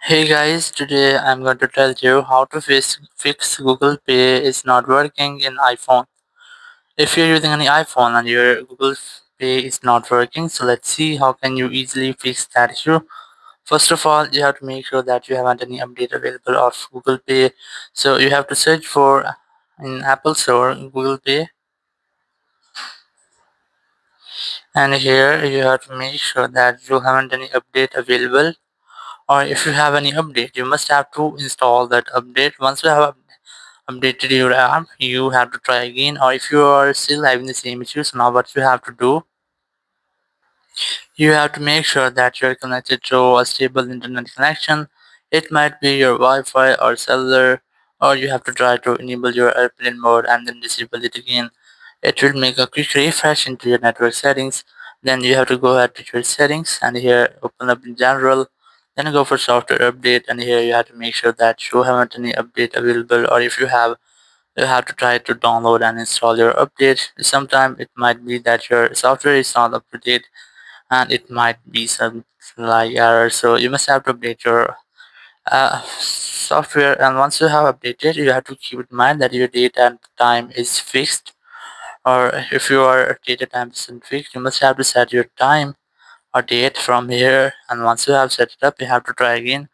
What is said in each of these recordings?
Hey guys, today I'm going to tell you how to fix Google Pay is not working in iPhone. If you're using any iPhone and your Google Pay is not working, so let's see how can you easily fix that issue. First of all, you have to make sure that you haven't any update available of Google Pay. So you have to search for in Apple Store Google Pay, and here you have to make sure that you haven't any update available, or if you have any update you must have to install that update. Once you have updated your app, you have to try again. Or if you are still having the same issues, now what you have to do, you have to make sure that you're connected to a stable internet connection. It might be your Wi-Fi or cellular, or you have to try to enable your airplane mode and then disable it again. It will make a quick refresh into your network settings. Then you have to go ahead to your settings and here open up in general. Then go for software update, and here you have to make sure that you haven't any update available, or if you have, you have to try to download and install your update. Sometimes it might be that your software is not up to date and it might be some like error, so you must have to update your software. And once you have updated, you have to keep in mind that your date and time is fixed, or if your data time isn't fixed, you must have to set your time or date from here. And once you have set it up, you have to try again.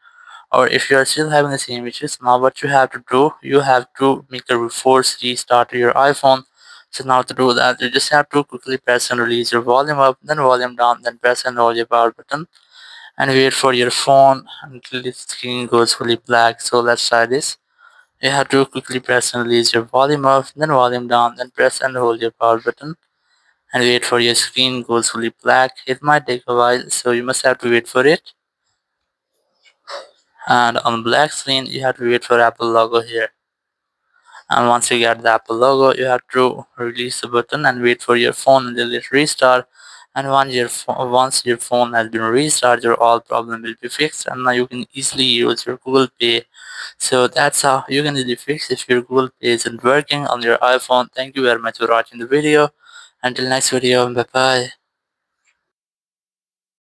Or if you are still having the same issues, now what you have to do, you have to make a force restart your iPhone. So now to do that, you just have to quickly press and release your volume up, then volume down, then press and hold your power button and wait for your phone until the screen goes fully black. So let's try this. You have to quickly press and release your volume up, then volume down, then press and hold your power button and wait for your screen goes fully black. It might take a while, so you must have to wait for it. And on black screen, you have to wait for Apple logo here. And once you get the Apple logo, you have to release the button and wait for your phone until it restart. And once your phone has been restarted, your all problem will be fixed, and now you can easily use your Google Pay. So that's how you can easily fix if your Google Pay isn't working on your iPhone. Thank you very much for watching the video. Until next video, bye bye.